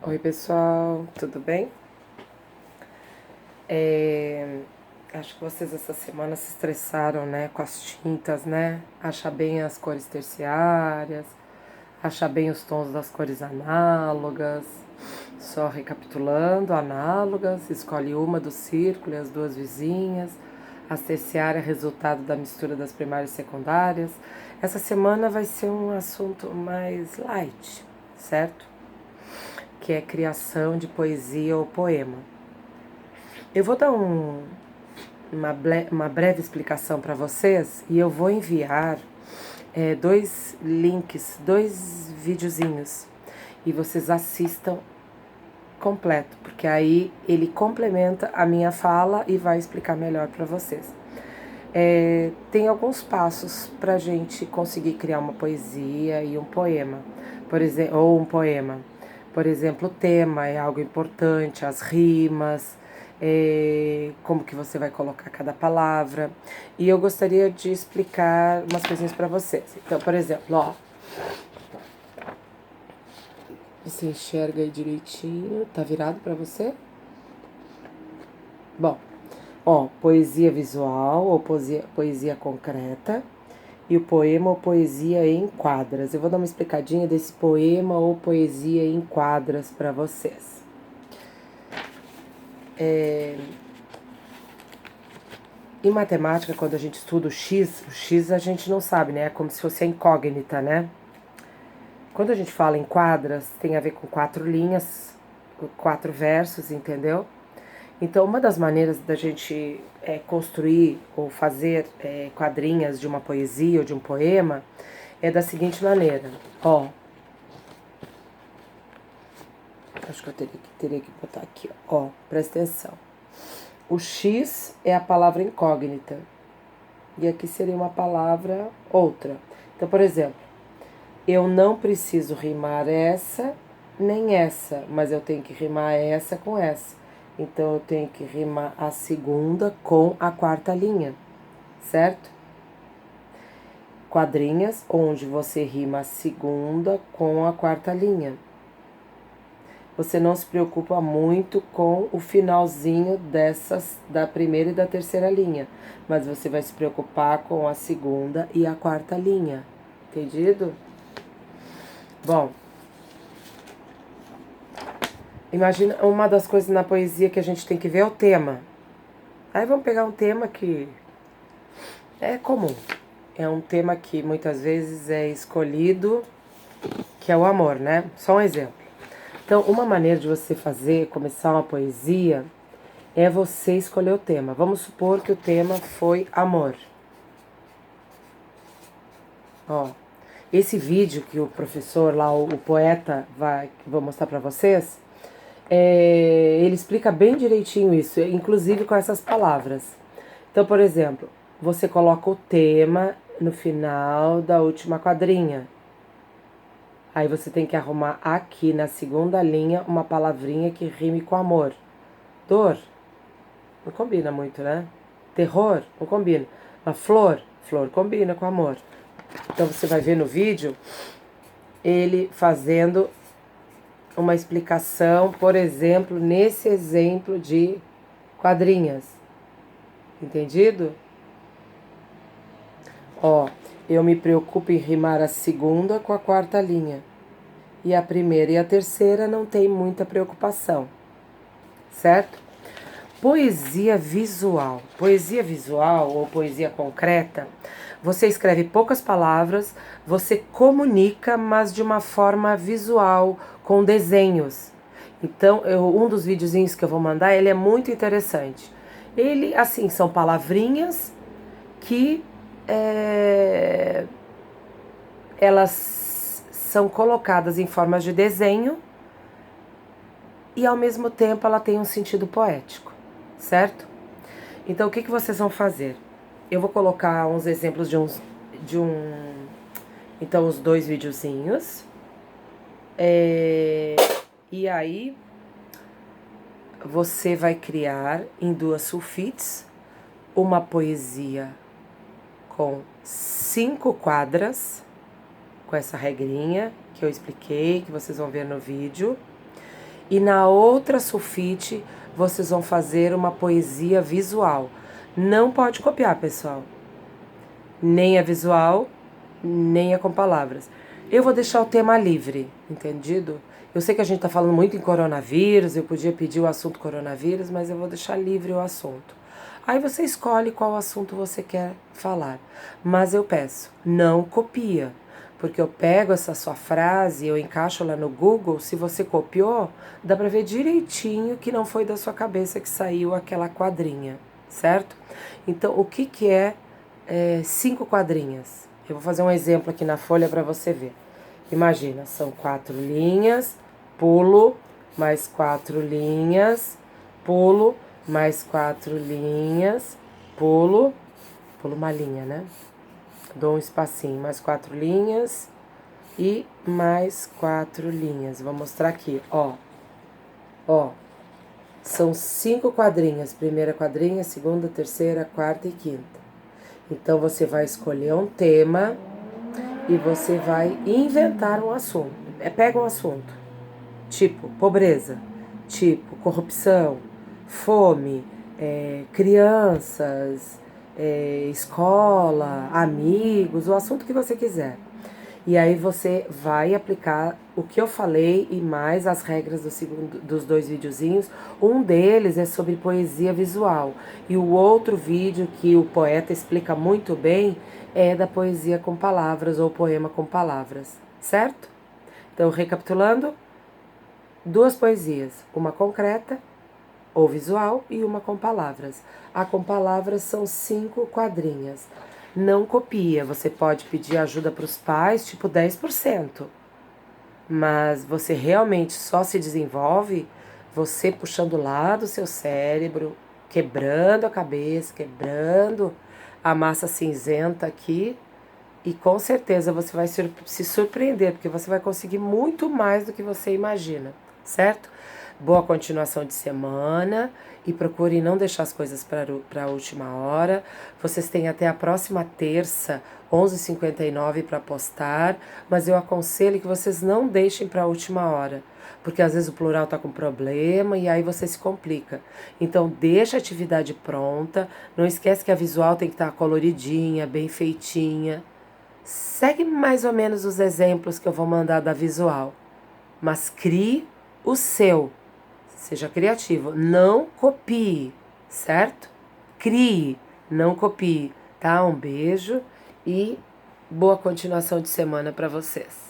Oi pessoal, tudo bem? Acho que vocês essa semana se estressaram, né, com as tintas, né? Achar bem as cores terciárias, achar bem os tons das cores análogas. Só recapitulando, análogas, escolhe uma do círculo e as duas vizinhas. As terciárias, resultado da mistura das primárias e secundárias. Essa semana vai ser um assunto mais light, certo? Que é criação de poesia ou poema. Eu vou dar uma breve explicação para vocês e eu vou enviar dois links, dois videozinhos e vocês assistam completo, porque aí ele complementa a minha fala e vai explicar melhor para vocês. Tem alguns passos para a gente conseguir criar uma poesia e um poema, por exemplo, ou um poema. Por exemplo, o tema é algo importante, as rimas, como que você vai colocar cada palavra. E eu gostaria de explicar umas coisinhas para vocês. Então, por exemplo, ó, você enxerga aí direitinho, tá virado para você? Bom, ó, poesia visual ou poesia concreta. E o poema ou poesia em quadras. Eu vou dar uma explicadinha desse poema ou poesia em quadras para vocês. Em matemática, quando a gente estuda o X a gente não sabe, né? É como se fosse a incógnita, né? Quando a gente fala em quadras, tem a ver com 4 linhas, 4 versos, entendeu? Então, uma das maneiras da gente construir ou fazer quadrinhas de uma poesia ou de um poema é da seguinte maneira. Ó, acho que eu teria que botar aqui, ó, presta atenção. O X é a palavra incógnita. E aqui seria uma palavra outra. Então, por exemplo, eu não preciso rimar essa nem essa, mas eu tenho que rimar essa com essa. Então, eu tenho que rimar a segunda com a quarta linha, certo? Quadrinhas onde você rima a segunda com a quarta linha. Você não se preocupa muito com o finalzinho da primeira e da terceira linha, mas você vai se preocupar com a segunda e a quarta linha. Entendido? Bom, imagina, uma das coisas na poesia que a gente tem que ver é o tema. Aí vamos pegar um tema que é comum. É um tema que muitas vezes é escolhido, que é o amor, né? Só um exemplo. Então, uma maneira de você começar uma poesia, é você escolher o tema. Vamos supor que o tema foi amor. Ó, esse vídeo que o professor lá, o poeta, vou mostrar pra vocês, ele explica bem direitinho isso, inclusive com essas palavras. Então, por exemplo, você coloca o tema no final da última quadrinha. Aí você tem que arrumar aqui na segunda linha uma palavrinha que rime com amor. Dor, não combina muito, né? Terror, não combina. Mas flor combina com amor. Então você vai ver no vídeo ele fazendo uma explicação, por exemplo, nesse exemplo de quadrinhas. Entendido? Ó, eu me preocupo em rimar a segunda com a quarta linha. E a primeira e a terceira não tem muita preocupação. Certo? Poesia visual. Poesia visual ou poesia concreta, você escreve poucas palavras, você comunica, mas de uma forma visual, com desenhos. Então, um dos videozinhos que eu vou mandar, ele é muito interessante. Ele, assim, são palavrinhas que elas são colocadas em formas de desenho e, ao mesmo tempo, ela tem um sentido poético, certo? Então, o que vocês vão fazer? Eu vou colocar uns exemplos então, os dois videozinhos. E aí, você vai criar em duas sulfites uma poesia com 5 quadras, com essa regrinha que eu expliquei, que vocês vão ver no vídeo. e na outra sulfite vocês vão fazer uma poesia visual. Não pode copiar, pessoal. Nem a visual, nem a com palavras. Eu vou deixar o tema livre, entendido? Eu sei que a gente tá falando muito em coronavírus, eu podia pedir o assunto coronavírus, mas eu vou deixar livre o assunto. Aí você escolhe qual assunto você quer falar. Mas eu peço, não copia. Porque eu pego essa sua frase, eu encaixo lá no Google, se você copiou, dá pra ver direitinho que não foi da sua cabeça que saiu aquela quadrinha, certo? Então, o que que é 5 quadrinhas? Eu vou fazer um exemplo aqui na folha para você ver. Imagina, são 4 linhas, pulo, mais 4 linhas, pulo, mais 4 linhas, pulo uma linha, né? Dou um espacinho, mais 4 linhas e mais 4 linhas. Vou mostrar aqui, ó. Ó, são 5 quadrinhas. Primeira quadrinha, segunda, terceira, quarta e quinta. Então, você vai escolher um tema e você vai inventar um assunto. Pega um assunto, tipo pobreza, tipo corrupção, fome, crianças, escola, amigos, o assunto que você quiser. E aí você vai aplicar o que eu falei e mais as regras dos 2 videozinhos. Um deles é sobre poesia visual e o outro vídeo que o poeta explica muito bem é da poesia com palavras ou poema com palavras, certo? Então, recapitulando, 2 poesias, uma concreta ou visual e uma com palavras. A com palavras são 5 quadrinhas. Não copia, você pode pedir ajuda para os pais, tipo 10%. Mas você realmente só se desenvolve você puxando lá do seu cérebro, quebrando a cabeça, quebrando a massa cinzenta aqui. E com certeza você vai se surpreender, porque você vai conseguir muito mais do que você imagina, certo? Boa continuação de semana e procurem não deixar as coisas para a última hora. Vocês têm até a próxima terça, 11h59 para postar, mas eu aconselho que vocês não deixem para a última hora, porque às vezes o plural tá com problema e aí você se complica. Então deixa a atividade pronta, não esquece que a visual tem que estar coloridinha, bem feitinha. Segue mais ou menos os exemplos que eu vou mandar da visual, mas crie o seu. Seja criativo, não copie, certo? Crie, não copie, tá? Um beijo e boa continuação de semana para vocês.